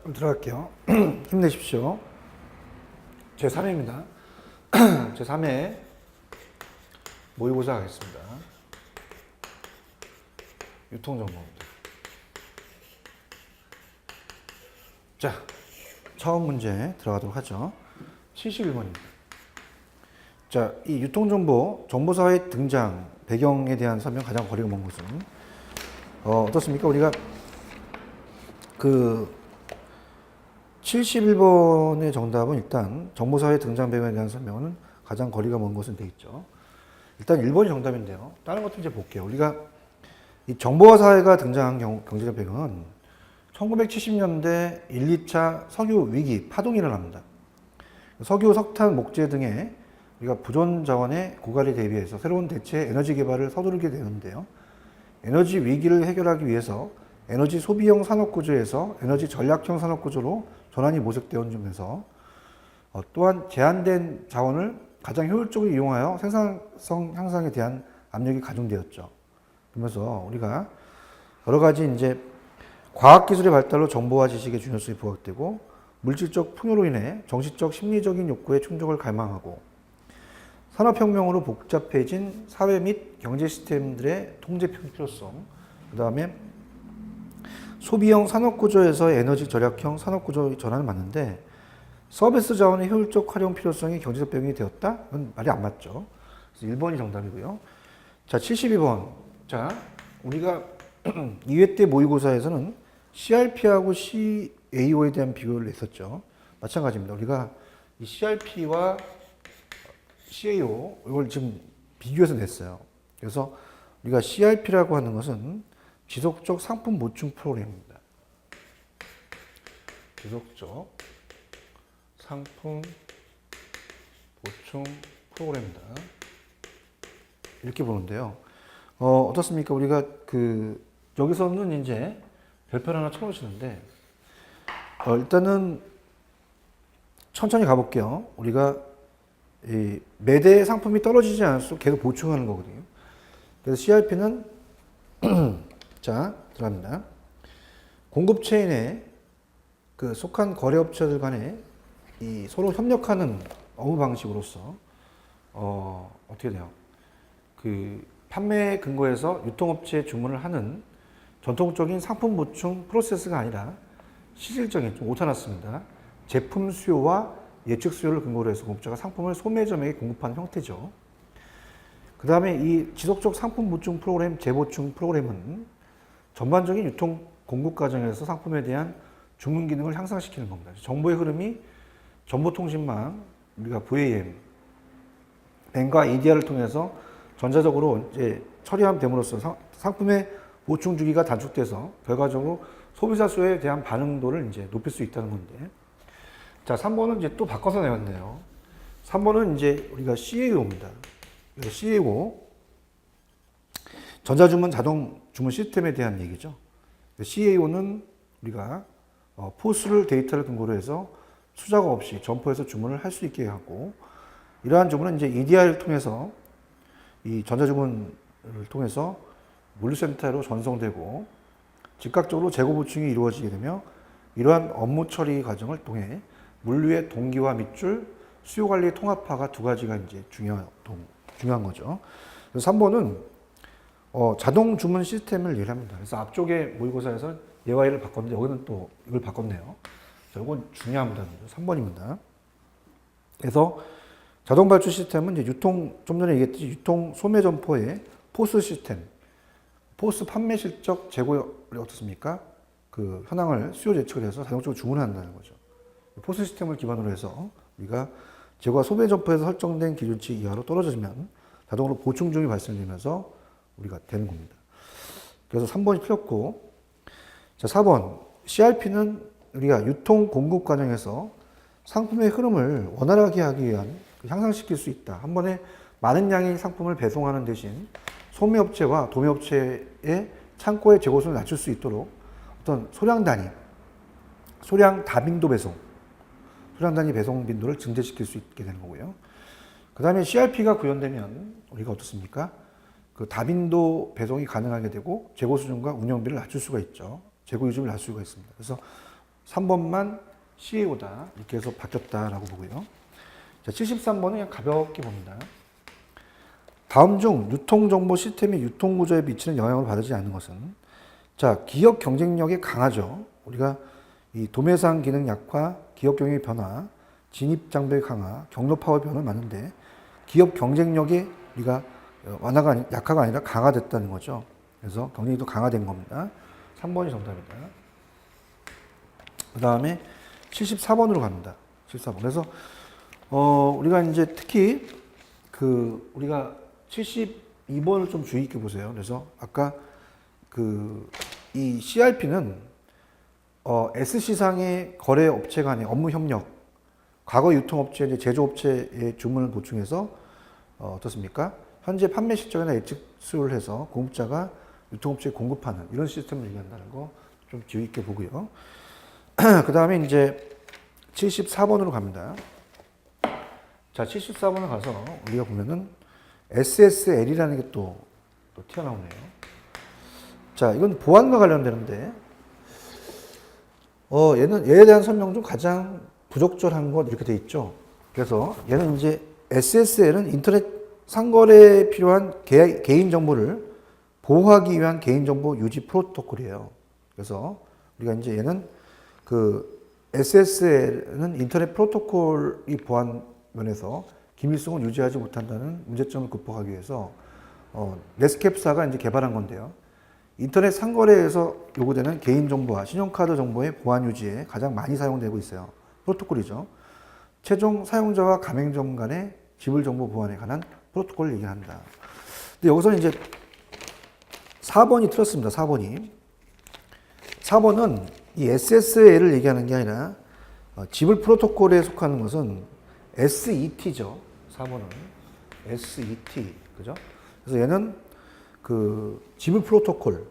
그럼 들어갈게요. 힘내십시오. 제3회입니다. 제3회 모의고사 하겠습니다. 유통정보입니다. 자, 처음 문제 들어가도록 하죠. 71번입니다. 자, 이 유통정보, 정보사의 등장, 배경에 대한 설명, 가장 거리가 먼 것은 어떻습니까? 우리가 그 71번의 정답은 일단 정보사의 등장 배경에 대한 설명은 가장 거리가 먼 것은 돼 있죠. 일단 1번이 정답인데요. 다른 것도 이제 볼게요. 우리가 이 정보화 사회가 등장한 경제적 배경은 1970년대 1, 2차 석유 위기 파동이 일어납니다. 석유, 석탄, 목재 등의 우리가 부존 자원의 고갈에 대비해서 새로운 대체 에너지 개발을 서두르게 되는데요. 에너지 위기를 해결하기 위해서 에너지 소비형 산업 구조에서 에너지 전략형 산업 구조로 전환이 모색되어 온 점에서 또한 제한된 자원을 가장 효율적으로 이용하여 생산성 향상에 대한 압력이 가중되었죠. 그러면서 우리가 여러 가지 이제 과학기술의 발달로 정보와 지식의 중요성이 부각되고 물질적 풍요로 인해 정신적 심리적인 욕구의 충족을 갈망하고 산업혁명으로 복잡해진 사회 및 경제 시스템들의 통제 필요성, 그 다음에 소비형 산업구조에서 에너지 절약형 산업구조 전환을 맞는데 서비스 자원의 효율적 활용 필요성이 경제적 배경이 되었다? 그건 말이 안 맞죠. 그래서 1번이 정답이고요. 자, 72번. 자, 우리가 2회 때 모의고사에서는 CRP하고 CAO에 대한 비교를 했었죠. 마찬가지입니다. 우리가 이 CRP와 CAO, 이걸 지금 비교해서 냈어요. 그래서 우리가 CRP라고 하는 것은 지속적 상품 보충 프로그램입니다. 지속적 상품 보충 프로그램입니다. 이렇게 보는데요. 어떻습니까? 우리가 여기서는 이제 별표를 하나 쳐놓으시는데, 일단은 천천히 가볼게요. 우리가 매대 상품이 떨어지지 않을수록 계속 보충하는 거거든요. 그래서 CRP는 자, 들어갑니다. 공급 체인에 속한 거래업체들 간에 서로 협력하는 업무 방식으로서 어떻게 돼요? 판매 근거에서 유통업체에 주문을 하는 전통적인 상품 보충 프로세스가 아니라 실질적인, 좀 오타났습니다. 제품 수요와 예측 수요를 근거로 해서 공급자가 상품을 소매점에게 공급하는 형태죠. 그 다음에 이 지속적 상품 보충 프로그램, 재보충 프로그램은 전반적인 유통 공급 과정에서 상품에 대한 주문 기능을 향상시키는 겁니다. 정보의 흐름이 정보통신망, 우리가 VAM, 뱅과 EDR을 통해서 전자적으로 이제 처리함 됨으로써 상품의 보충 주기가 단축돼서 결과적으로 소비자 수요에 대한 반응도를 이제 높일 수 있다는 건데. 자, 3번은 이제 또 바꿔서 내왔네요. 3번은 이제 우리가 CAO입니다. CAO. 전자주문 자동 주문 시스템에 대한 얘기죠. CAO는 우리가 포스를 데이터를 근거로 해서 수작업 없이 점포에서 주문을 할 수 있게 하고, 이러한 주문은 이제 EDR을 통해서 이 전자주문을 통해서 물류센터로 전송되고 즉각적으로 재고 보충이 이루어지게 되며 이러한 업무 처리 과정을 통해 물류의 동기화 밑줄, 수요 관리의 통합화가 두 가지가 이제 중요한 거죠. 그래서 3번은 자동 주문 시스템을 얘기합니다. 그래서 앞쪽에 모의고사에서 얘와 얘를 바꿨는데 여기는 또 이걸 바꿨네요. 자, 이건 중요합니다. 3번입니다. 그래서 자동 발주 시스템은 이제 좀 전에 얘기했듯이 유통 소매 점포의 포스 시스템, 포스 판매 실적 재고를 어떻습니까? 현황을 수요 예측을 해서 자동적으로 주문한다는 거죠. 포스 시스템을 기반으로 해서 우리가 재고가 소매 점포에서 설정된 기준치 이하로 떨어지면 자동으로 보충 중이 발생되면서 우리가 되는 겁니다. 그래서 3번이 틀렸고, 자, 4번. CRP는 우리가 유통 공급 과정에서 상품의 흐름을 원활하게 하기 위한 향상시킬 수 있다. 한 번에 많은 양의 상품을 배송하는 대신 소매업체와 도매업체의 창고의 재고수를 낮출 수 있도록 어떤 소량 다빈도 배송, 소량 단위 배송 빈도를 증대시킬 수 있게 되는 거고요. 그 다음에 CRP가 구현되면 우리가 어떻습니까? 다빈도 배송이 가능하게 되고 재고 수준과 운영비를 낮출 수가 있죠. 재고 유지를 낮출 수가 있습니다. 그래서 3번만 CAO다. 이렇게 해서 바뀌었다라고 보고요. 자, 73번은 그냥 가볍게 봅니다. 다음 중 유통정보 시스템이 유통구조에 미치는 영향을 받지 않는 것은? 자, 기업 경쟁력이 강하죠. 우리가 이 도매상 기능 약화, 기업 경영의 변화, 진입 장벽 강화, 경로 파워 변화는 많은데 기업 경쟁력이 우리가 완화가 약화가 아니라 강화됐다는 거죠. 그래서 경쟁력이 더 강화된 겁니다. 3번이 정답입니다. 그 다음에 74번으로 갑니다. 74번. 그래서 우리가 이제 특히 우리가 72번을 좀 주의 깊게 보세요. 그래서 아까 이 CRP는 SC상의 거래 업체 간의 업무 협력, 과거 유통업체, 이제 제조업체의 주문을 보충해서 어떻습니까? 현재 판매 실적이나 예측 수를 해서 공급자가 유통업체에 공급하는 이런 시스템을 얘기한다는 거 좀 주의 깊게 보고요. 그 다음에 이제 74번으로 갑니다. 자, 74번을 가서 우리가 보면은 SSL이라는 게 또 튀어나오네요. 자, 이건 보안과 관련되는데, 얘에 대한 설명 중 가장 부적절한 것 이렇게 돼 있죠. 그래서 얘는 이제 SSL은 인터넷 상거래에 필요한 개인 정보를 보호하기 위한 개인정보 유지 프로토콜이에요. 그래서 우리가 이제 얘는 SSL은 인터넷 프로토콜이 보안 면에서 기밀성을 유지하지 못한다는 문제점을 극복하기 위해서 네스캡사가 이제 개발한 건데요. 인터넷 상거래에서 요구되는 개인정보와 신용카드 정보의 보안 유지에 가장 많이 사용되고 있어요. 프로토콜이죠. 최종 사용자와 가맹점 간의 지불 정보 보안에 관한 프로토콜을 얘기합니다. 근데 여기서는 이제 4번이 틀렸습니다. 4번은 이 SSL을 얘기하는 게 아니라 지불 프로토콜에 속하는 것은 SET죠. 4번은 SET, 그죠? 그래서 얘는 지불 프로토콜,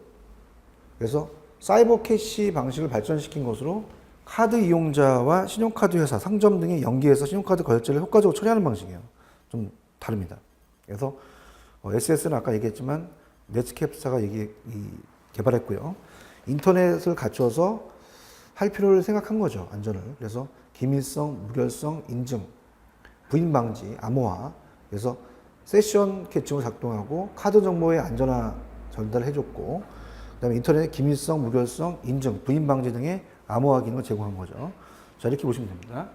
그래서 사이버 캐시 방식을 발전시킨 것으로 카드 이용자와 신용카드 회사, 상점 등이 연계해서 신용카드 거래처를 효과적으로 처리하는 방식이에요. 좀 다릅니다. 그래서 SS는 아까 얘기했지만 네스캡사가 개발했고요. 인터넷을 갖춰서 할 필요를 생각한 거죠. 안전을. 그래서 기밀성, 무결성, 인증, 부인 방지, 암호화. 그래서 세션 계층을 작동하고 카드 정보의 안전화 전달을 해줬고, 그다음에 인터넷 기밀성, 무결성, 인증, 부인 방지 등의 암호화 기능을 제공한 거죠. 자, 이렇게 보시면 됩니다.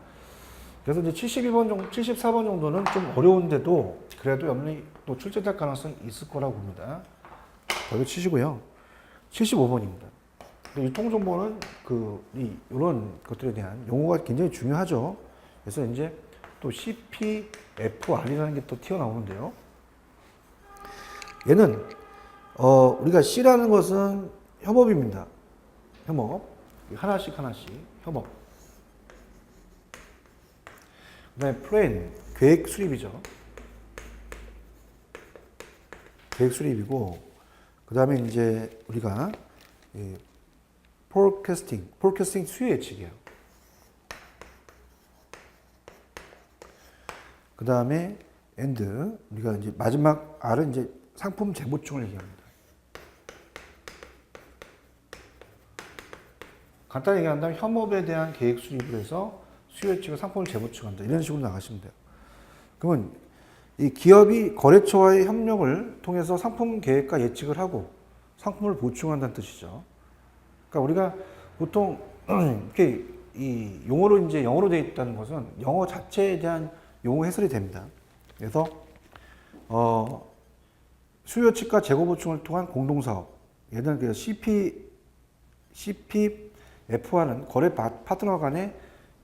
그래서 이제 74번 정도는 좀 어려운데도 그래도 염리 또 출제될 가능성이 있을 거라고 봅니다. 거기 치시고요. 75번입니다. 유통정보는 이런 것들에 대한 용어가 굉장히 중요하죠. 그래서 이제 또 CPFR이라는 게 또 튀어나오는데요. 얘는 우리가 C라는 것은 협업입니다. 협업. 하나씩 협업. 그다음에 플랜, 계획 수립이죠. 계획 수립이고, 그다음에 이제 우리가 포캐스팅 수요 예측이에요. 그 다음에 and 우리가 이제 마지막 R은 이제 상품 재보충을 얘기합니다. 간단히 얘기한다면 협업에 대한 계획 수립을 해서 수요 예측을 상품을 재보충한다. 이런 식으로 나가시면 돼요. 그러면 이 기업이 거래처와의 협력을 통해서 상품 계획과 예측을 하고 상품을 보충한다는 뜻이죠. 그러니까 우리가 보통 이렇게 이 용어로 이제 영어로 되어 있다는 것은 영어 자체에 대한 용어 해설이 됩니다. 그래서 수요 예측과 재고 보충을 통한 공동 사업, 예를 들어 CPF와는 거래 파트너 간의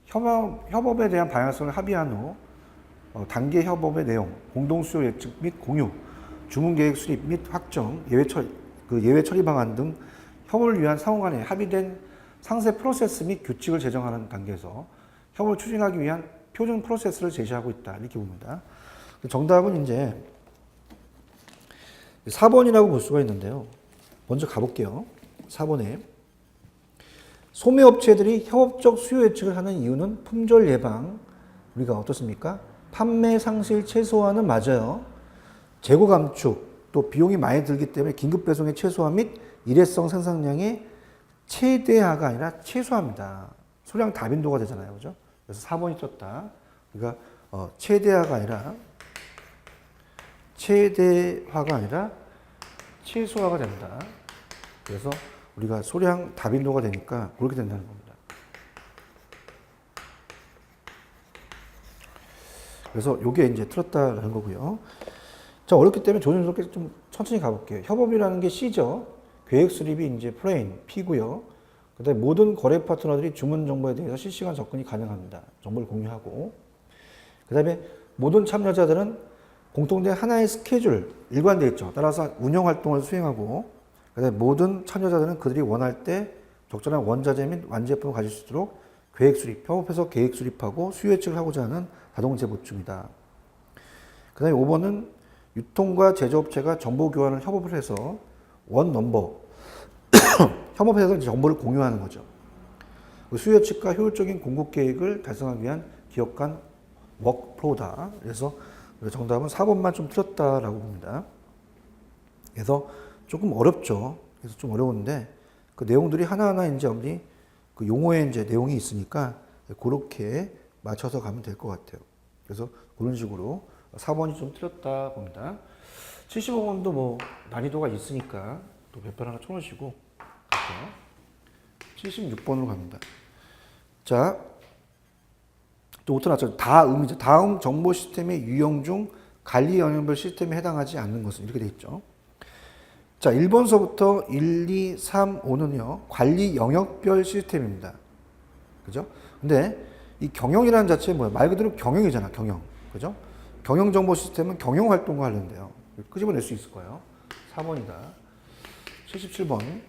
협업에 대한 방향성을 합의한 후 단계 협업의 내용, 공동 수요 예측 및 공유, 주문 계획 수립 및 확정, 예외 처리 방안 등 협업을 위한 상호 간에 합의된 상세 프로세스 및 규칙을 제정하는 단계에서 협업을 추진하기 위한 표준 프로세스를 제시하고 있다. 이렇게 봅니다. 정답은 이제 4번이라고 볼 수가 있는데요. 먼저 가볼게요. 4번에 소매업체들이 협업적 수요 예측을 하는 이유는 품절 예방, 우리가 어떻습니까? 판매 상실 최소화는 맞아요. 재고 감축, 또 비용이 많이 들기 때문에 긴급 배송의 최소화 및 일회성 생산량의 최대화가 아니라 최소화입니다. 소량 다빈도가 되잖아요. 그죠? 그래서 4번이 떴다. 그러니까 최대화가 아니라 최소화가 된다. 그래서 우리가 소량 다빈도가 되니까 그렇게 된다는 겁니다. 그래서 요게 이제 틀었다라는 거고요. 자, 어렵기 때문에 조심스럽게 좀 천천히 가볼게요. 협업이라는 게 C죠. 계획 수립이 이제 플레인 P고요. 그 다음에 모든 거래 파트너들이 주문 정보에 대해서 실시간 접근이 가능합니다. 정보를 공유하고. 그 다음에 모든 참여자들은 공통된 하나의 스케줄, 일관되어 있죠. 따라서 운영 활동을 수행하고, 그 다음에 모든 참여자들은 그들이 원할 때 적절한 원자재 및 완제품을 가질 수 있도록 계획 수립, 협업해서 계획 수립하고 수요 예측을 하고자 하는 다동체 보충이다. 그 다음에 5번은 유통과 제조업체가 정보 교환을 협업을 해서 원 넘버, 협업해서 정보를 공유하는 거죠. 수요 예측과 효율적인 공급 계획을 달성하기 위한 기업 간 워크플로우다. 그래서 정답은 4번만 좀 틀렸다라고 봅니다. 그래서 조금 어렵죠. 그래서 좀 어려운데 그 내용들이 하나하나 이제 어머니 그 용어에 이제 내용이 있으니까 그렇게 맞춰서 가면 될 것 같아요. 그래서 그런 식으로 4번이 좀 틀렸다 봅니다. 75번도 뭐 난이도가 있으니까 또 별표 하나 쳐놓으시고 76번으로 갑니다. 자, 또 오토 나왔죠. 다음이죠. 다음 정보 시스템의 유형 중 관리 영역별 시스템에 해당하지 않는 것은 이렇게 되어 있죠. 자, 1번서부터 1, 2, 3, 5는요. 관리 영역별 시스템입니다. 그죠? 근데 이 경영이라는 자체는 뭐야? 말 그대로 경영이잖아, 경영. 그죠? 경영 정보 시스템은 경영 활동과 관련돼요. 끄집어낼 수 있을 거예요. 4번이다. 77번.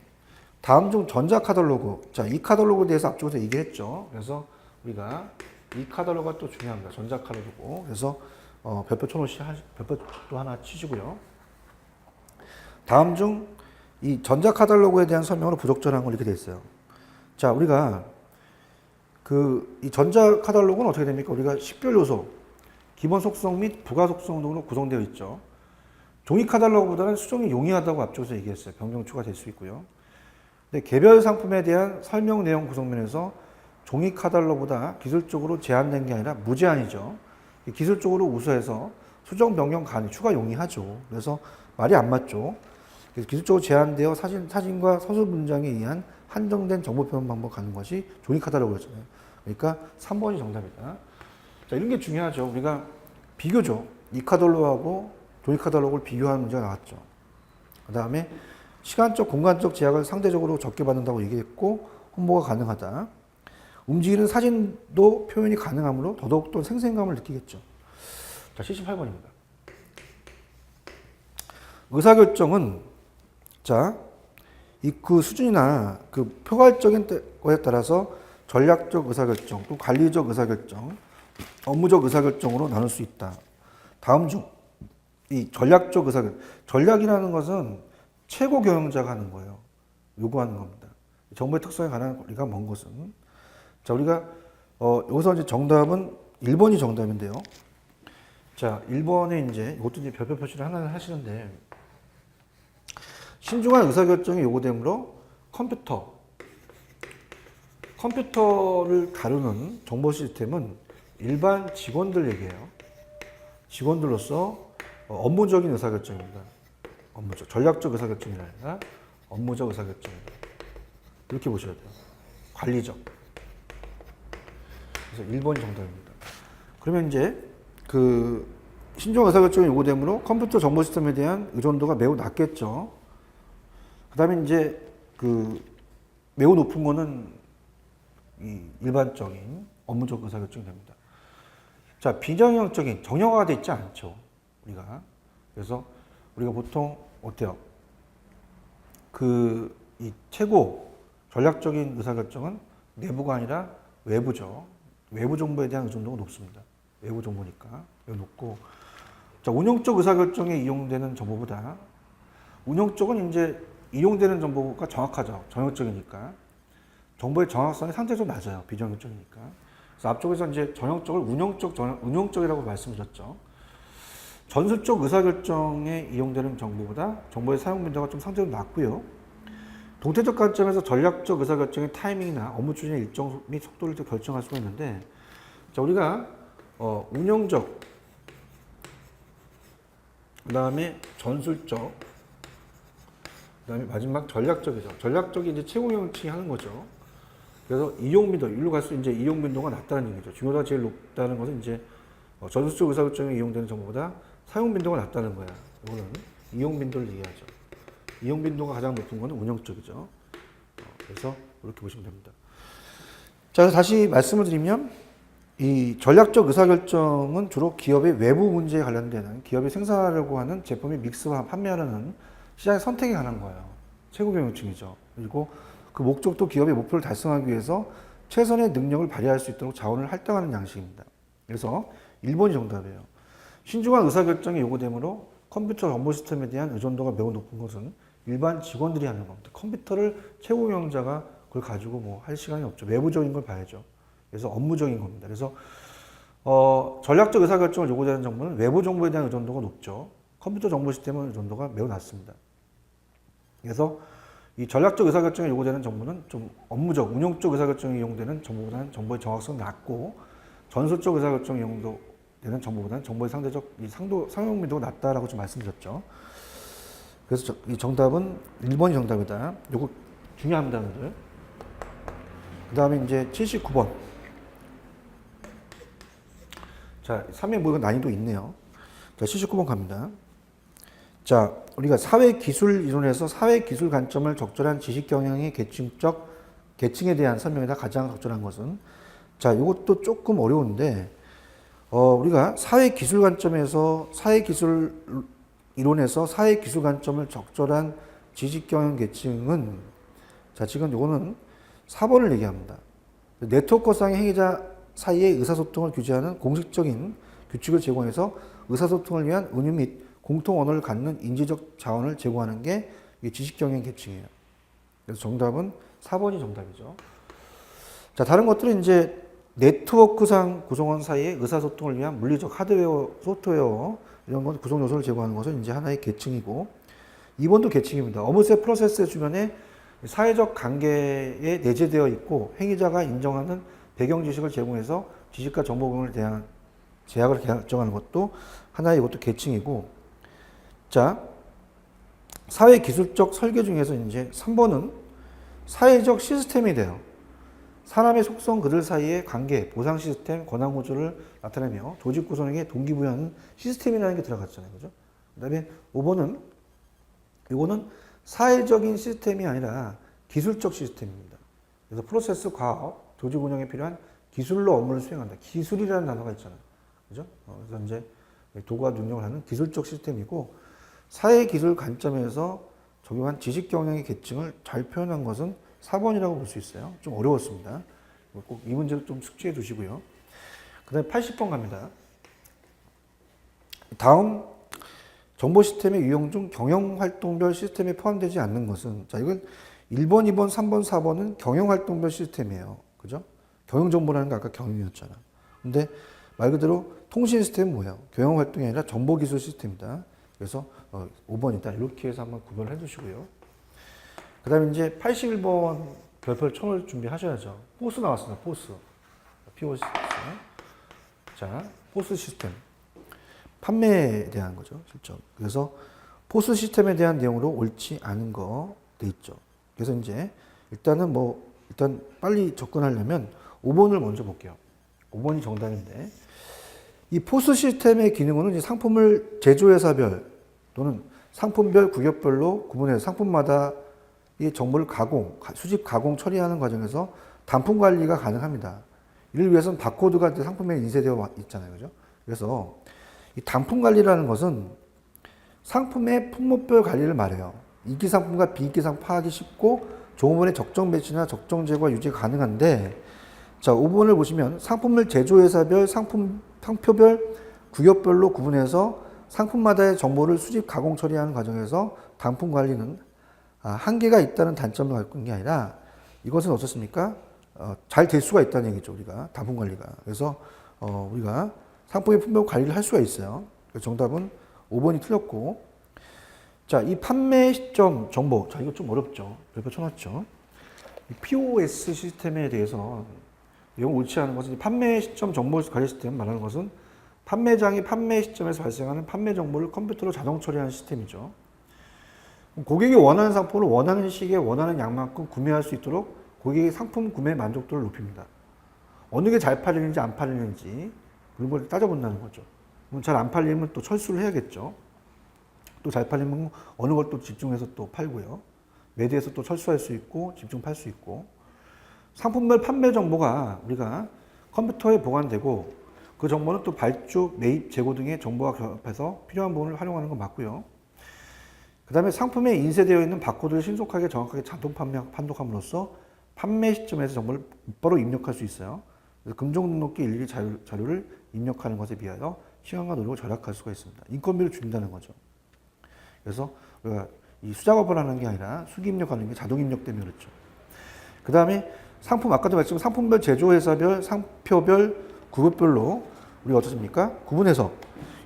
다음 중 전자 카탈로그. 자, 이 카탈로그에 대해서 앞쪽에서 얘기했죠. 그래서 우리가 이 카탈로그가 또 중요합니다. 전자 카탈로그. 그래서 별표 쳐놓으시, 별표 또 하나 치시고요. 다음 중 이 전자 카탈로그에 대한 설명으로 부적절한 걸 이렇게 돼 있어요. 자, 우리가 이 전자 카탈로그는 어떻게 됩니까? 우리가 식별 요소, 기본 속성 및 부가 속성 등으로 구성되어 있죠. 종이 카탈로그보다는 수정이 용이하다고 앞쪽에서 얘기했어요. 변경 추가될 수 있고요. 근데 개별 상품에 대한 설명 내용 구성면에서 종이 카탈로그보다 기술적으로 제한된 게 아니라 무제한이죠. 기술적으로 우수해서 수정 변경 가능, 추가 용이하죠. 그래서 말이 안 맞죠. 그래서 기술적으로 제한되어 사진과 서술 문장에 의한 한정된 정보 표현 방법 가는 것이 종이 카탈로그였잖아요. 그러니까 3번이 정답이다. 자, 이런 게 중요하죠. 우리가 비교죠. 이 카탈로그하고 종이 카탈로그를 비교하는 문제가 나왔죠. 그 다음에 시간적, 공간적 제약을 상대적으로 적게 받는다고 얘기했고 홍보가 가능하다. 움직이는 사진도 표현이 가능하므로 더더욱더 생생감을 느끼겠죠. 자, 78번입니다. 의사결정은 자, 그 수준이나 그 포괄적인 거에 따라서 전략적 의사결정, 또 관리적 의사결정, 업무적 의사결정으로 나눌 수 있다. 다음 중 이 전략적 의사결정, 전략이라는 것은 최고 경영자가 하는 거예요. 요구하는 겁니다. 정보의 특성에 관한 권리가 먼 것은. 자, 우리가 여기서 이제 정답은 1번이 정답인데요. 자, 1번에 이제 이것도 이제 별표 표시를 하나 하시는데 신중한 의사결정이 요구되므로 컴퓨터를 다루는 정보 시스템은 일반 직원들 얘기예요. 직원들로서 업무적인 의사결정입니다. 업무적, 전략적 의사결정이 아니라 업무적 의사결정입니다. 이렇게 보셔야 돼요. 관리적. 그래서 1번이 정답입니다. 그러면 이제 신중한 의사결정이 요구되므로 컴퓨터 정보 시스템에 대한 의존도가 매우 낮겠죠. 그 다음에 이제 매우 높은 거는 이 일반적인 업무적 의사결정이 됩니다. 자, 비정형적인, 정형화가 되어 있지 않죠. 우리가. 그래서 우리가 보통 어때요? 이 최고 전략적인 의사결정은 내부가 아니라 외부죠. 외부 정보에 대한 의존도가 높습니다. 외부 정보니까 매우 높고. 자, 운영적 의사결정에 이용되는 정보보다 운영적은 이제 이용되는 정보가 정확하죠. 정형적이니까. 정보의 정확성이 상대적으로 낮아요. 비정형적이니까. 그래서 앞쪽에서 이제 정형적을 운용적이라고 말씀드렸죠. 전술적 의사결정에 이용되는 정보보다 정보의 사용 빈도가 좀 상대적으로 낮고요. 동태적 관점에서 전략적 의사결정의 타이밍이나 업무 추진의 일정 및 속도를 결정할 수가 있는데, 자, 우리가 운영적, 그 다음에 전술적, 그 다음에 마지막 전략적이죠. 전략적이 이제 최고경영층이 하는 거죠. 그래서 이용빈도, 일로 갈수록 이제 이용빈도가 낮다는 얘기죠. 중요도가 제일 높다는 것은 이제 전술적 의사결정에 이용되는 정보보다 사용빈도가 낮다는 거야. 이거는 이용빈도를 얘기하죠. 이용빈도가 가장 높은 것은 운영 쪽이죠. 그래서 이렇게 보시면 됩니다. 자, 다시 말씀을 드리면 이 전략적 의사결정은 주로 기업의 외부 문제에 관련되는 기업이 생산하려고 하는 제품의 믹스와 판매하려는 시장의 선택에 관한 거예요. 최고 경영층이죠. 그리고 그 목적도 기업의 목표를 달성하기 위해서 최선의 능력을 발휘할 수 있도록 자원을 할당하는 양식입니다. 그래서 1번이 정답이에요. 신중한 의사결정이 요구되므로 컴퓨터 정보 시스템에 대한 의존도가 매우 높은 것은 일반 직원들이 하는 겁니다. 컴퓨터를 최고 경영자가 그걸 가지고 뭐 할 시간이 없죠. 외부적인 걸 봐야죠. 그래서 업무적인 겁니다. 그래서 전략적 의사결정을 요구되는 정보는 외부 정보에 대한 의존도가 높죠. 컴퓨터 정보 시스템은 의존도가 매우 낮습니다. 그래서 이 전략적 의사결정에 요구되는 정보는 좀 업무적, 운용적 의사결정에 이용되는 정보보다는 정보의 정확성이 낮고, 전술적 의사결정에 이용되는 정보보다는 정보의 상대적 상용민도가 낮다라고 좀 말씀드렸죠. 그래서 이 정답은 1번이 정답이다. 요거 중요합니다, 여러분들. 그 다음에 이제 79번. 자, 3회 뭐 난이도 있네요. 자, 79번 갑니다. 자, 우리가 사회기술 이론에서 사회기술 관점을 적절한 지식경영의 계층에 대한 설명이다. 가장 적절한 것은. 자, 이것도 조금 어려운데, 우리가 사회기술 관점에서 사회기술 이론에서 사회기술 관점을 적절한 지식경영 계층은, 자, 지금 이거는 4번을 얘기합니다. 네트워크상의 행위자 사이의 의사소통을 규제하는 공식적인 규칙을 제공해서 의사소통을 위한 은유 및 공통 언어를 갖는 인지적 자원을 제공하는 게 지식경영 계층이에요. 그래서 정답은 4번이 정답이죠. 자, 다른 것들은 이제 네트워크상 구성원 사이의 의사소통을 위한 물리적 하드웨어, 소프트웨어 이런 것 구성 요소를 제공하는 것은 이제 하나의 계층이고, 2번도 계층입니다. 업무세 프로세스 주변에 사회적 관계에 내재되어 있고 행위자가 인정하는 배경 지식을 제공해서 지식과 정보 공유에 대한 제약을 결정하는 것도 하나의 이것도 계층이고, 자, 사회기술적 설계 중에서 이제 3번은 사회적 시스템이 돼요. 사람의 속성 그들 사이의 관계, 보상 시스템, 권한 구조를 나타내며 조직 구성에게 동기부여하는 시스템이라는 게 들어갔잖아요. 그죠? 그 다음에 5번은 이거는 사회적인 시스템이 아니라 기술적 시스템입니다. 그래서 프로세스, 과업, 조직 운영에 필요한 기술로 업무를 수행한다. 기술이라는 단어가 있잖아요. 그죠? 그래서 이제 도구와 능력을 하는 기술적 시스템이고, 사회기술 관점에서 적용한 지식경영의 계층을 잘 표현한 것은 4번이라고 볼 수 있어요. 좀 어려웠습니다. 꼭 이 문제를 좀 숙지해 두시고요. 그 다음에 80번 갑니다. 다음 정보 시스템의 유형 중 경영활동별 시스템에 포함되지 않는 것은, 자, 이건 1번, 2번, 3번, 4번은 경영활동별 시스템이에요. 그죠? 경영정보라는 게 아까 경영이었잖아. 근데 말 그대로 통신 시스템은 뭐예요? 경영활동이 아니라 정보기술 시스템이다. 그래서 5번이다. 이렇게 해서 한번 구별을 해두시고요. 그 다음에 이제 81번 별표를 쳐놓을 준비하셔야죠. 포스 나왔습니다. 포스. POS. 자, 포스 시스템. 판매에 대한 거죠. 실적. 그래서 포스 시스템에 대한 내용으로 옳지 않은 거 돼 있죠. 그래서 이제 일단 빨리 접근하려면 5번을 먼저 볼게요. 5번이 정답인데, 이 포스 시스템의 기능은 이제 상품을 제조회사별 또는 상품별 구역별로 구분해서 상품마다 이 정보를 수집, 가공, 처리하는 과정에서 단품 관리가 가능합니다. 이를 위해서는 바코드가 상품에 인쇄되어 있잖아요. 그죠? 그래서 이 단품 관리라는 것은 상품의 품목별 관리를 말해요. 인기 상품과 비인기 상품 파악이 쉽고 종업원의 적정 배치나 적정 제거와 유지가 가능한데, 자, 5번을 보시면 상품을 제조회사별, 상표별, 구역별로 구분해서 상품마다의 정보를 수집, 가공, 처리하는 과정에서 단품 관리는 한계가 있다는 단점을 갖고 있는 게 아니라 이것은 어떻습니까? 잘 될 수가 있다는 얘기죠, 우리가. 단품 관리가. 그래서 우리가 상품의 품목 관리를 할 수가 있어요. 그래서 정답은 5번이 틀렸고, 자, 이 판매 시점 정보. 자, 이거 좀 어렵죠. 별표 쳐놨죠. 이 POS 시스템에 대해서 이건 옳지 않은 것은 판매 시점 정보 관리 시스템 말하는 것은 판매장이 판매 시점에서 발생하는 판매 정보를 컴퓨터로 자동 처리하는 시스템이죠. 고객이 원하는 상품을 원하는 시기에 원하는 양만큼 구매할 수 있도록 고객의 상품 구매 만족도를 높입니다. 어느 게 잘 팔리는지 안 팔리는지 그런 걸 따져본다는 거죠. 잘 안 팔리면 또 철수를 해야겠죠. 또 잘 팔리면 어느 걸 또 집중해서 또 팔고요. 매대에서 또 철수할 수 있고 집중 팔 수 있고 상품별 판매 정보가 우리가 컴퓨터에 보관되고 그 정보는 또 발주, 매입, 재고 등의 정보와 결합해서 필요한 부분을 활용하는 건 맞고요. 그 다음에 상품에 인쇄되어 있는 바코드를 신속하게 정확하게 자동 판독함으로써 판매 시점에서 정보를 바로 입력할 수 있어요. 그래서 금종 등록기 일일이 자료를 입력하는 것에 비하여 시간과 노력을 절약할 수가 있습니다. 인건비를 줄인다는 거죠. 그래서 우리가 이 수작업을 하는 게 아니라 수기 입력하는 게 자동 입력 때문에 그렇죠. 그 다음에 상품, 아까도 말씀드린 상품별, 제조회사별, 상표별, 구급별로 우리가 어떻습니까? 구분해서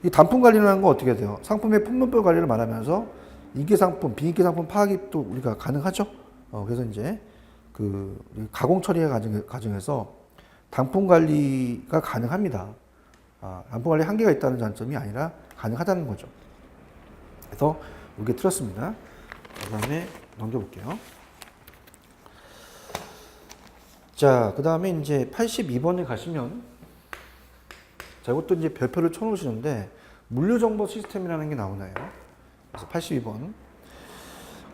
이 단품 관리를 하는 건 어떻게 돼요? 상품의 품목별 관리를 말하면서 인기 상품, 비인기 상품 파악이 또 우리가 가능하죠? 그래서 이제 그 가공 처리의 과정에서 단품 관리가 가능합니다. 단품 관리 한계가 있다는 장점이 아니라 가능하다는 거죠. 그래서 이게 틀었습니다. 그 다음에 넘겨볼게요. 자, 그 다음에 이제 82번에 가시면, 자, 이것도 이제 별표를 쳐놓으시는데, 물류정보 시스템이라는 게 나오나요? 그래서 82번.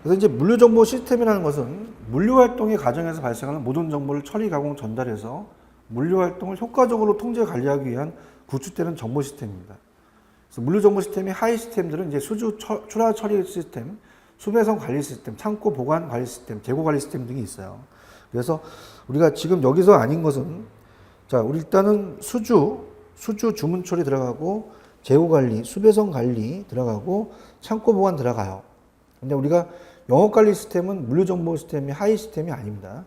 그래서 이제 물류정보 시스템이라는 것은 물류활동의 과정에서 발생하는 모든 정보를 처리, 가공, 전달해서 물류활동을 효과적으로 통제 관리하기 위한 구축되는 정보 시스템입니다. 그래서 물류정보 시스템의 하위 시스템들은 이제 수주 출하 처리 시스템, 수배선 관리 시스템, 창고 보관 관리 시스템, 재고 관리 시스템 등이 있어요. 그래서 우리가 지금 여기서 아닌 것은, 자, 우리 일단은 수주 주문 처리 들어가고, 재고 관리, 수배선 관리 들어가고, 창고 보관 들어가요. 근데 우리가 영업 관리 시스템은 물류정보 시스템이 하위 시스템이 아닙니다.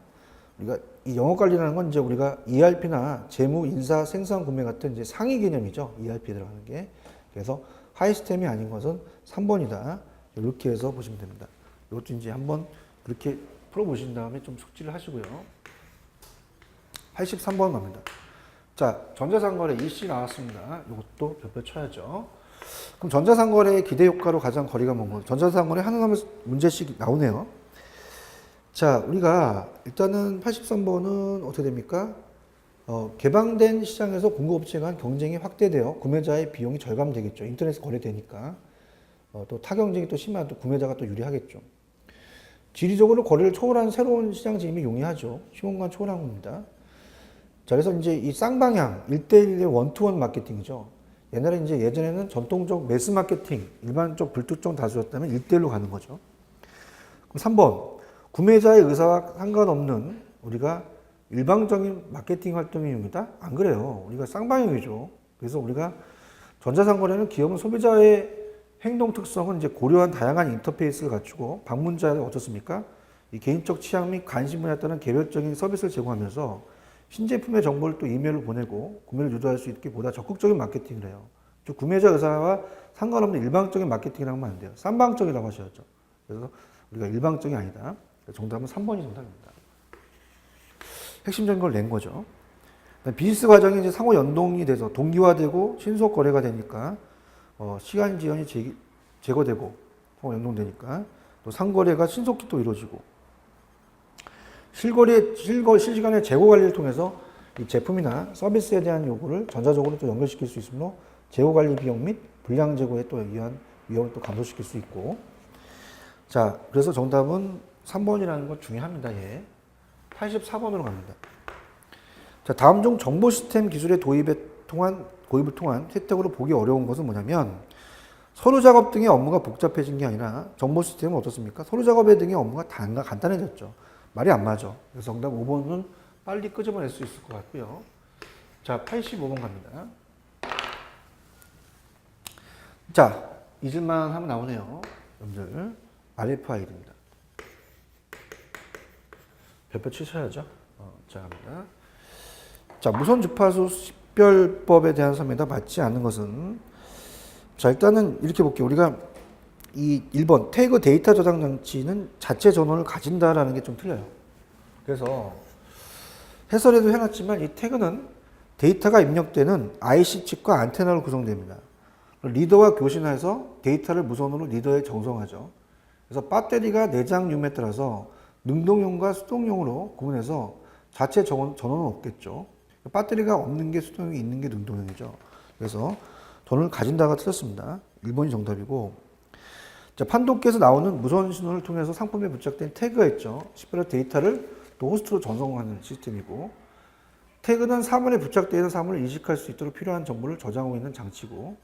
우리가 이 영업 관리라는 건 이제 우리가 ERP나 재무, 인사, 생산, 구매 같은 이제 상위 개념이죠. ERP에 들어가는 게. 그래서 하위 시스템이 아닌 것은 3번이다. 이렇게 해서 보시면 됩니다. 이것도 이제 한번 그렇게 풀어보신 다음에 좀 숙지를 하시고요. 83번 갑니다. 자, 전자상거래 EC 나왔습니다. 이것도 별표 쳐야죠. 그럼 전자상거래의 기대 효과로 가장 거리가 먼 것. 전자상거래 하나하나 문제씩 나오네요. 자, 우리가 일단은 83번은 어떻게 됩니까? 개방된 시장에서 공급업체 간 경쟁이 확대되어 구매자의 비용이 절감되겠죠. 인터넷 거래되니까. 또 타경쟁이 또 심한 또 구매자가 또 유리하겠죠. 지리적으로 거래를 초월한 새로운 시장 진입이 용이하죠. 시공간 초월한 겁니다. 자, 그래서 이제 이 쌍방향 1대1의 원투원 마케팅이죠. 예전에는 전통적 매스 마케팅, 일반적 불특정 다수였다면 1대1로 가는 거죠. 그럼 3번. 구매자의 의사와 상관없는 우리가 일방적인 마케팅 활동입니다. 안 그래요. 우리가 쌍방향이죠. 그래서 우리가 전자상거래는 기업은 소비자의 행동 특성은 이제 고려한 다양한 인터페이스를 갖추고 방문자의 어떻습니까? 이 개인적 취향 및 관심 분야에 따른 개별적인 서비스를 제공하면서 신제품의 정보를 또 이메일로 보내고 구매를 유도할 수 있게 보다 적극적인 마케팅을 해요. 즉 구매자 의사와 상관없는 일방적인 마케팅이라고 하면 안 돼요. 쌍방적이라고 하셔야죠. 그래서 우리가 일방적이 아니다. 정답은 3번이 정답입니다. 핵심적인 걸 낸 거죠. 비즈니스 과정이 이제 상호 연동이 돼서 동기화되고 신속 거래가 되니까 시간 지연이 제거되고 상호 연동되니까 또 상거래가 신속히 또 이루어지고 실시간의 재고 관리를 통해서 이 제품이나 서비스에 대한 요구를 전자적으로 또 연결시킬 수 있으므로 재고 관리 비용 및 불량 재고에 또 의한 위험을 또 감소시킬 수 있고. 자, 그래서 정답은 3번이라는 것 중요합니다. 예. 84번으로 갑니다. 자, 다음 중 정보 시스템 기술의 도입을 통한 혜택으로 보기 어려운 것은 뭐냐면 서류 작업 등의 업무가 복잡해진 게 아니라 정보 시스템은 어떻습니까? 서류 작업의 등의 업무가 간단해졌죠. 말이 안 맞아. 그래서 정답 5번은 빨리 끄집어낼 수 있을 것 같고요. 자, 85번 갑니다. 자, 잊을만 하면 나오네요. 여러분들 RFID입니다. 별표 치셔야죠. 자, 갑니다. 자, 무선 주파수 식별법에 대한 설명이 맞지 않는 것은, 자, 일단은 이렇게 볼게요. 우리가 이 1번 태그 데이터 저장 장치는 자체 전원을 가진다라는 게 좀 틀려요. 그래서 해설에도 해놨지만 이 태그는 데이터가 입력되는 IC 칩과 안테나로 구성됩니다. 리더와 교신해서 데이터를 무선으로 리더에 정송하죠. 그래서 배터리가 내장용에 따라서 능동용과 수동용으로 구분해서 자체 전원은 없겠죠. 배터리가 없는 게 수동용이 있는 게 능동용이죠. 그래서 전원을 가진다가 틀렸습니다. 1번이 정답이고, 자, 판독기에서 나오는 무선 신호를 통해서 상품에 부착된 태그가 있죠. 식별한 데이터를 또 호스트로 전송하는 시스템이고, 태그는 사물에 부착되어 있는 사물을 인식할 수 있도록 필요한 정보를 저장하고 있는 장치고,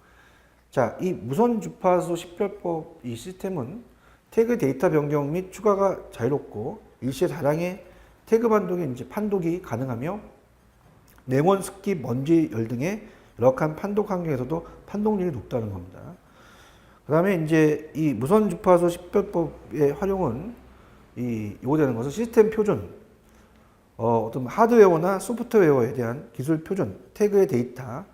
자, 이 무선 주파수 식별법 이 시스템은 태그 데이터 변경 및 추가가 자유롭고 일시에 다량의 태그 반동의 이제 판독이 가능하며 냉온, 습기, 먼지, 열 등의 열악한 판독 환경에서도 판독률이 높다는 겁니다. 그 다음에 이제 이 무선 주파수 식별법의 활용은 요구되는 것은 시스템 표준, 어떤 하드웨어나 소프트웨어에 대한 기술 표준, 태그의 데이터,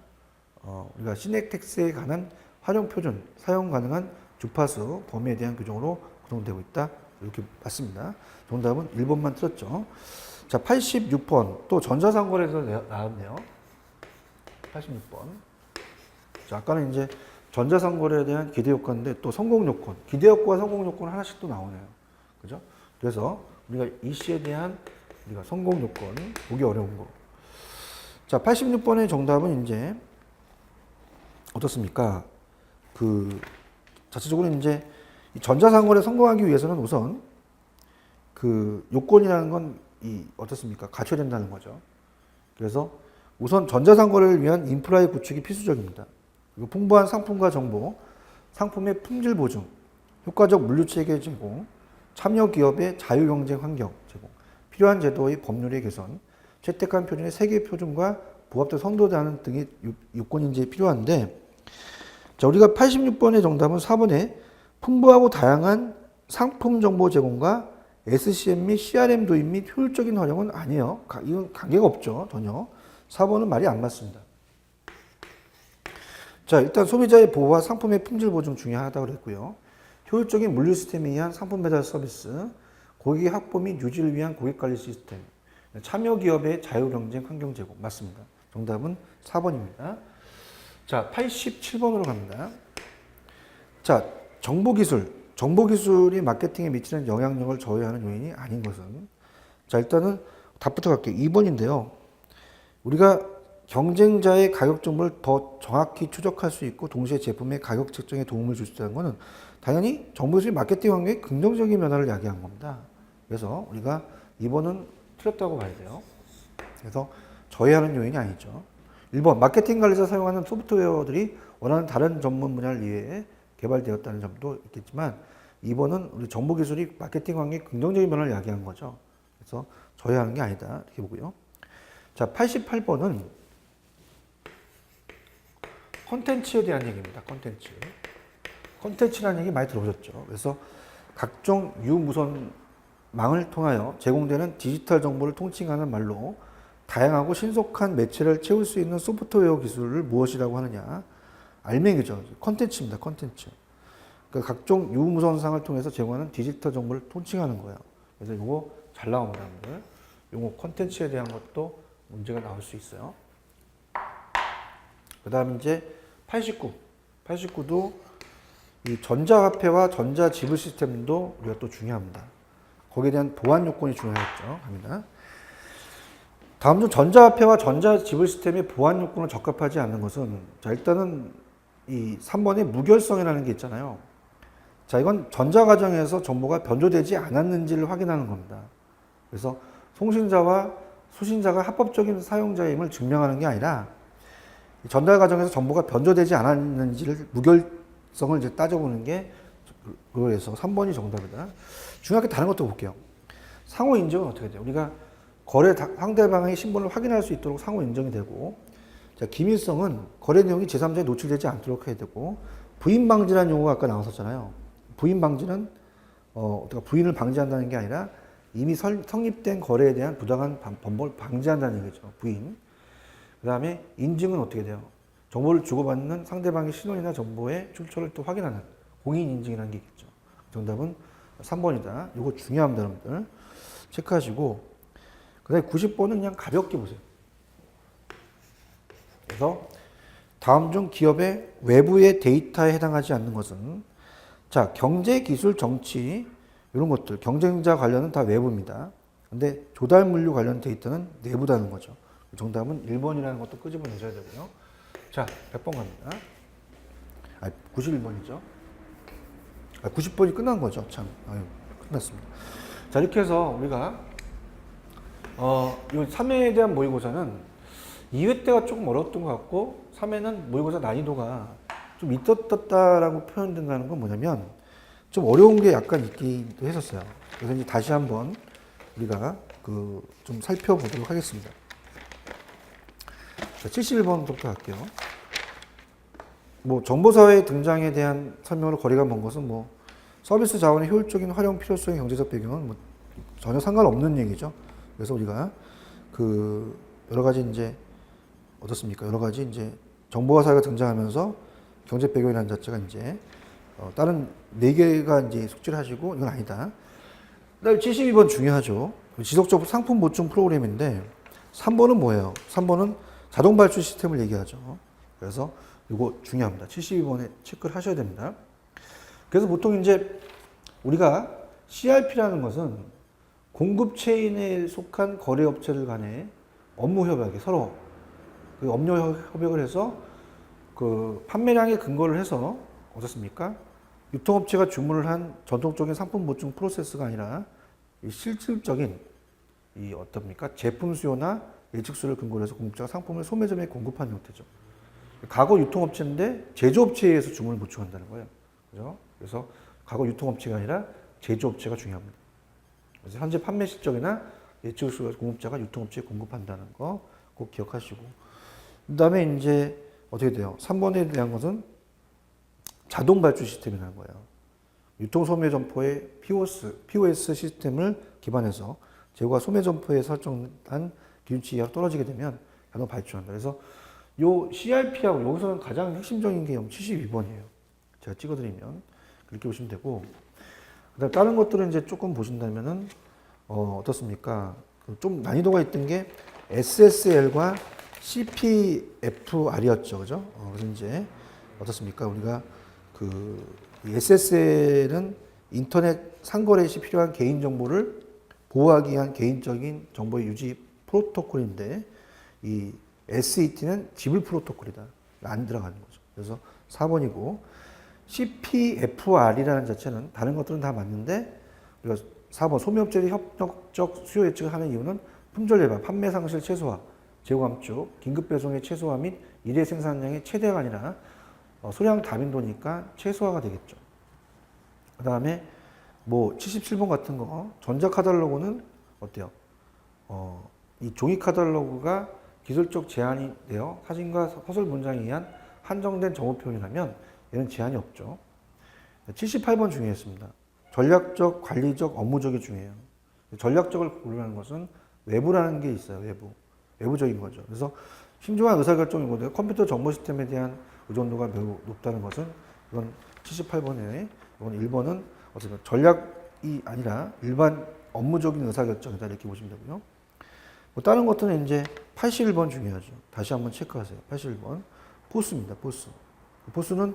우리가 시넥텍스에 관한 활용 표준, 사용 가능한 주파수 범위에 대한 규정으로 구성되고 있다. 이렇게 봤습니다. 정답은 1번만 틀었죠. 자, 86번. 또 전자상거래에서 나왔네요. 86번. 자, 아까는 이제 전자상거래에 대한 기대 효과인데 또 성공 요건. 기대 효과와 성공 요건 하나씩 또 나오네요. 그죠? 그래서 우리가 이시에 대한 우리가 성공 요건 보기 어려운 거. 자, 86번의 정답은 이제 어떻습니까? 자체적으로 이제 전자상거래 성공하기 위해서는 우선 요건이라는 건 어떻습니까? 갖춰야 된다는 거죠. 그래서 우선 전자상거래를 위한 인프라의 구축이 필수적입니다. 그리고 풍부한 상품과 정보, 상품의 품질 보증, 효과적 물류체계 제공, 참여 기업의 자유경쟁 환경 제공, 필요한 제도의 법률의 개선, 채택한 표준의 세계 표준과 부합된 선도되는 등의 요건이 이제 필요한데, 자, 우리가 86번의 정답은 4번에 풍부하고 다양한 상품 정보 제공과 SCM 및 CRM 도입 및 효율적인 활용은 아니에요. 이건 관계가 없죠. 전혀. 4번은 말이 안 맞습니다. 자, 일단 소비자의 보호와 상품의 품질 보증 중요하다고 그랬고요. 효율적인 물류 시스템에 의한 상품 배달 서비스, 고객 확보 및 유지를 위한 고객 관리 시스템, 참여 기업의 자유 경쟁 환경 제공 맞습니다. 정답은 4번입니다. 자, 87번으로 갑니다. 자, 정보기술이 마케팅에 미치는 영향력을 저해하는 요인이 아닌 것은, 자, 일단은 답부터 갈게요. 2번인데요. 우리가 경쟁자의 가격 정보를 더 정확히 추적할 수 있고 동시에 제품의 가격 책정에 도움을 줄 수 있다는 것은 당연히 정보기술이 마케팅 환경에 긍정적인 변화를 야기한 겁니다. 그래서 우리가 2번은 틀렸다고 봐야 돼요. 그래서 저해하는 요인이 아니죠. 1번, 마케팅 관리에서 사용하는 소프트웨어들이 원하는 다른 전문 분야를 위해 개발되었다는 점도 있겠지만 2번은 우리 정보기술이 마케팅 환경에 긍정적인 변화를 야기한 거죠. 그래서 저해하는 게 아니다. 이렇게 보고요. 자, 88번은 콘텐츠에 대한 얘기입니다. 콘텐츠라는 얘기 많이 들어보셨죠. 그래서 각종 유무선망을 통하여 제공되는 디지털 정보를 통칭하는 말로 다양하고 신속한 매체를 채울 수 있는 소프트웨어 기술을 무엇이라고 하느냐. 알맹이죠. 콘텐츠입니다. 콘텐츠. 그러니까 각종 유무선상을 통해서 제공하는 디지털 정보를 통칭하는 거예요. 그래서 이거 잘 나옵니다. 이거 콘텐츠에 대한 것도 문제가 나올 수 있어요. 그 다음 이제 89도 이 전자화폐와 전자지불 시스템도 우리가 또 중요합니다. 거기에 대한 보안 요건이 중요하겠죠. 합니다. 다음 중 전자화폐와 전자지불 시스템의 보안 요건을 적합하지 않는 것은, 자, 일단은 이 3번의 무결성이라는 게 있잖아요. 자, 이건 전자 과정에서 정보가 변조되지 않았는지를 확인하는 겁니다. 그래서 송신자와 수신자가 합법적인 사용자임을 증명하는 게 아니라 전달 과정에서 정보가 변조되지 않았는지를 무결성을 이제 따져보는 게, 그래서 3번이 정답이다. 중요하게 다른 것도 볼게요. 상호 인증은 어떻게 돼요? 우리가 상대방의 신분을 확인할 수 있도록 상호 인정이 되고, 자, 기밀성은 거래 내용이 제3자에 노출되지 않도록 해야 되고, 부인 방지라는 용어가 아까 나왔었잖아요. 부인 방지는 부인을 방지한다는 게 아니라 이미 성립된 거래에 대한 부당한 번복을 방지한다는 얘기죠. 부인. 그 다음에 인증은 어떻게 돼요? 정보를 주고받는 상대방의 신원이나 정보의 출처를 또 확인하는, 공인인증이라는 게 있겠죠. 정답은 3번이다. 이거 중요합니다, 여러분들. 체크하시고. 그 다음에 90번은 그냥 가볍게 보세요. 그래서 다음 중 기업의 외부의 데이터에 해당하지 않는 것은 자, 경제, 기술, 정치 이런 것들 경쟁자 관련은 다 외부입니다. 근데 조달 물류 관련 데이터는 내부다는 거죠. 정답은 1번이라는 것도 끄집어내셔야 되고요. 자, 100번 갑니다. 91번이죠. 90번이 끝난 거죠. 참, 끝났습니다. 자, 이렇게 해서 우리가 이 3회에 대한 모의고사는 2회 때가 조금 어려웠던 것 같고 3회는 모의고사 난이도가 좀 있었다라고 표현된다는 건 뭐냐면 좀 어려운 게 약간 있기도 했었어요. 그래서 이제 다시 한번 우리가 좀 살펴보도록 하겠습니다. 자, 71번부터 할게요. 뭐 정보사회 등장에 대한 설명으로 거리가 먼 것은 뭐 서비스 자원의 효율적인 활용 필요성의 경제적 배경은 뭐 전혀 상관없는 얘기죠. 그래서 우리가 여러 가지 이제 어떻습니까? 여러 가지 이제 정보화 사회가 등장하면서 경제 배경이라는 자체가 이제 다른 4개가 이제 숙지를 하시고 이건 아니다. 그다음에 72번 중요하죠. 지속적 상품 보충 프로그램인데 3번은 뭐예요? 3번은 자동 발주 시스템을 얘기하죠. 그래서 이거 중요합니다. 72번에 체크를 하셔야 됩니다. 그래서 보통 이제 우리가 CRP라는 것은 공급 체인에 속한 거래업체들 간의 업무 협약이 서로 업무 협약을 해서 판매량에 근거를 해서 어떻습니까? 유통업체가 주문을 한 전통적인 상품 보충 프로세스가 아니라 실질적인 어떻습니까? 제품 수요나 예측수를 근거로 해서 공급자가 상품을 소매점에 공급하는 형태죠. 과거 유통업체인데 제조업체에 의해서 주문을 보충한다는 거예요. 그죠? 그래서 과거 유통업체가 아니라 제조업체가 중요합니다. 그래서 현재 판매 실적이나 예측수 공급자가 유통업체에 공급한다는 거 꼭 기억하시고. 그 다음에 이제 어떻게 돼요? 3번에 대한 것은 자동 발주 시스템이라는 거예요. 유통소매 점포의 POS 시스템을 기반해서 재고가 소매 점포에 설정한 기준치 이하로 떨어지게 되면 자동 발주한다. 그래서 요 CRP하고 여기서는 가장 핵심적인 게 72번이에요. 제가 찍어드리면 그렇게 보시면 되고, 그다음 다른 것들은 이제 조금 보신다면은 어떻습니까? 좀 난이도가 있던 게 SSL과 CPFR이었죠, 그죠? 그래서 이제 어떻습니까? 우리가 SSL은 인터넷 상거래 시 필요한 개인 정보를 보호하기 위한 개인적인 정보의 유지 프로토콜인데 이 SET는 지불 프로토콜이다. 안 들어가는 거죠. 그래서 4번이고 CPFR이라는 자체는 다른 것들은 다 맞는데 우리가 4번 소매업체의 협력적 수요 예측을 하는 이유는 품절 예방, 판매 상실 최소화, 재고 감축, 긴급 배송의 최소화 및 일회 생산량의 최대가 아니라 소량 다빈도니까 최소화가 되겠죠. 그 다음에 뭐 77번 같은 거 전자 카탈로그는 어때요? 이 종이 카탈로그가 기술적 제한이 되어 사진과 서술 문장에 의한 한정된 정보 표현이라면 얘는 제한이 없죠. 78번 중요했습니다. 전략적, 관리적, 업무적이 중요해요. 전략적을 고르는 것은 외부라는 게 있어요. 외부적인 거죠. 그래서 신중한 의사결정이고 컴퓨터 정보 시스템에 대한 의존도가 매우 높다는 것은 이건 78번에 이건 1번은 어쨌든 전략이 아니라 일반 업무적인 의사결정이다 이렇게 보시면 되고요. 뭐 다른 것들은 이제 81번 중요하죠. 다시 한번 체크하세요. 81번 포스입니다. 포스는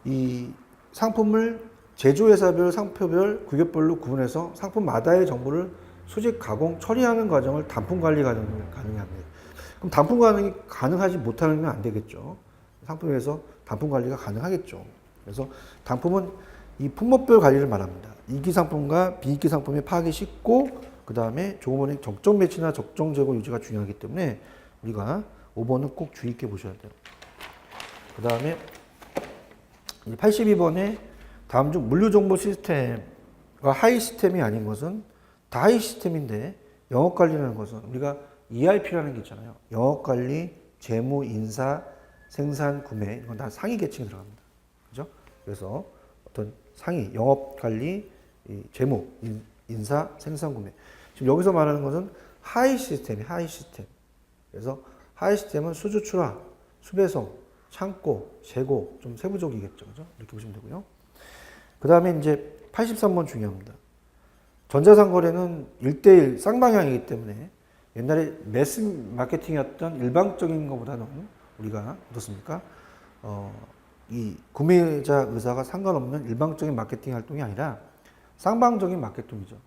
이 상품을 제조회사별, 상표별, 규격별로 구분해서 상품마다의 정보를 수집, 가공, 처리하는 과정을 단품 관리 가능합니다. 그럼 단품 관리 가능하지 못하면 안 되겠죠. 상품에서 단품 관리가 가능하겠죠. 그래서 단품은 이 품목별 관리를 말합니다. 이기 상품과 비이기 상품의 파악이 쉽고 그 다음에 조금의 적정 매치나 적정 재고 유지가 중요하기 때문에 우리가 5번은 꼭 주의 있게 보셔야 돼요. 그 다음에 82번에 다음 중 물류정보 시스템과 하이 시스템이 아닌 것은 다 하이 시스템인데 영업관리라는 것은 우리가 ERP라는 게 있잖아요. 영업관리, 재무, 인사, 생산, 구매 이건 다 상위 계층에 들어갑니다. 그죠? 그래서 어떤 상위, 영업관리, 재무, 인사, 생산, 구매. 지금 여기서 말하는 것은 하이 시스템이 하이 시스템. 그래서 하이 시스템은 수주출하, 수배송, 창고, 재고 좀 세부적이겠죠. 그죠? 이렇게 보시면 되고요. 그 다음에 이제 83번 중요합니다. 전자상거래는 1대1 쌍방향이기 때문에 옛날에 매스 마케팅이었던 일방적인 것보다는 우리가 어떻습니까? 이 구매자 의사가 상관없는 일방적인 마케팅 활동이 아니라 쌍방적인 마케팅이죠.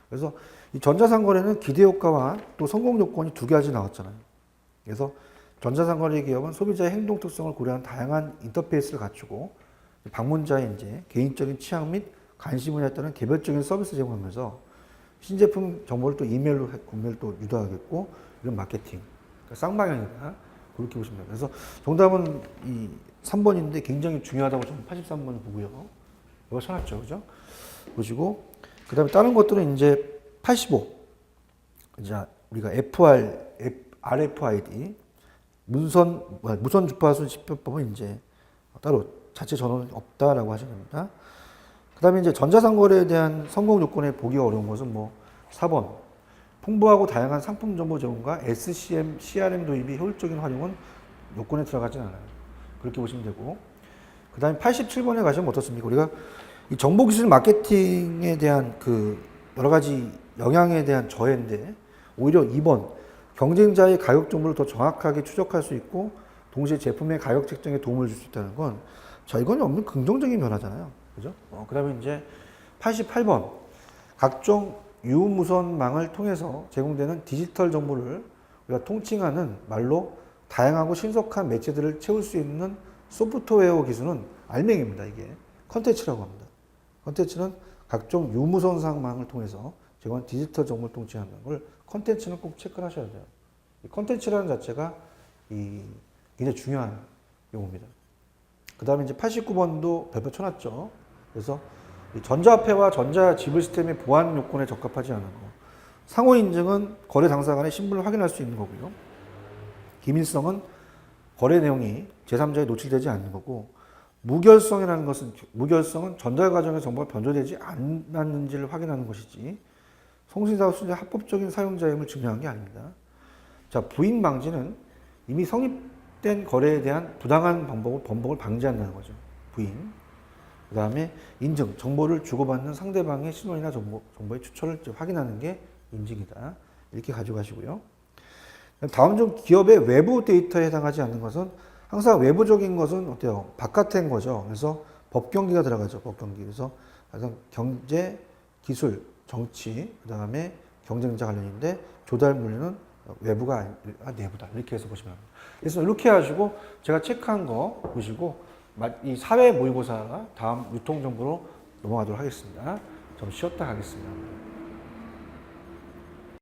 그래서 이 전자상거래는 기대효과와 또 성공 요건이 두 가지 나왔잖아요. 그래서 전자상거래 기업은 소비자의 행동 특성을 고려한 다양한 인터페이스를 갖추고 방문자의 이제 개인적인 취향 및 관심 분야에 따른 개별적인 서비스 제공하면서 신제품 정보를 또 이메일로 구매를 또 유도하겠고 이런 마케팅. 그러니까 쌍방향이다. 그렇게 보시면 됩니다. 그래서 정답은 이 3번인데 굉장히 중요하다고 저는 83번 보고요. 이거 쳐놨죠. 그죠? 보시고 그 다음에 다른 것들은 이제 85. 이제 우리가 RFID 무선 주파수 집행법은 이제 따로 자체 전원이 없다라고 하셔야 됩니다. 그 다음에 이제 전자상거래에 대한 성공 요건에 보기가 어려운 것은 뭐 4번. 풍부하고 다양한 상품 정보 제공과 SCM, CRM 도입이 효율적인 활용은 요건에 들어가진 않아요. 그렇게 보시면 되고. 그 다음에 87번에 가시면 어떻습니까? 우리가 이 정보기술 마케팅에 대한 그 여러 가지 영향에 대한 저해인데 오히려 2번. 경쟁자의 가격 정보를 더 정확하게 추적할 수 있고 동시에 제품의 가격 책정에 도움을 줄 수 있다는 건 자, 이건 없는 긍정적인 변화잖아요. 그죠? 그 다음에 이제 88번. 각종 유무선망을 통해서 제공되는 디지털 정보를 우리가 통칭하는 말로 다양하고 신속한 매체들을 채울 수 있는 소프트웨어 기술은 알맹입니다. 이게 컨텐츠라고 합니다. 컨텐츠는 각종 유무선상망을 통해서 제공한 디지털 정보를 통칭하는 걸 컨텐츠는 꼭 체크를 하셔야 돼요. 컨텐츠라는 자체가 굉장히 중요한 용어입니다. 그 다음에 이제 89번도 별표 쳐놨죠. 그래서 전자화폐와 전자지불 시스템의 보안 요건에 적합하지 않은 거. 상호 인증은 거래 당사 간의 신분을 확인할 수 있는 거고요. 기밀성은 거래 내용이 제3자에 노출되지 않는 거고, 무결성은 전달 과정의 정보가 변조되지 않았는지를 확인하는 것이지, 송신사와 순자 합법적인 사용자임을 증명한 게 아닙니다. 자, 부인 방지는 이미 성립된 거래에 대한 부당한 번복을 방지한다는 거죠. 부인. 그 다음에 인증, 정보를 주고받는 상대방의 신원이나 정보의 추천을 확인하는 게 인증이다. 이렇게 가져가시고요. 다음 중 기업의 외부 데이터에 해당하지 않는 것은 항상 외부적인 것은 어때요? 바깥인 거죠. 그래서 법경기가 들어가죠. 법경기. 그래서 경제, 기술, 정치, 그 다음에 경쟁자 관련인데 조달 물류는 외부가 아니라 내부다. 이렇게 해서 보시면 합니다. 그래서 이렇게 해가지고 제가 체크한 거 보시고 이 사회 모의고사 다음 유통정보로 넘어가도록 하겠습니다. 좀 쉬었다 가겠습니다.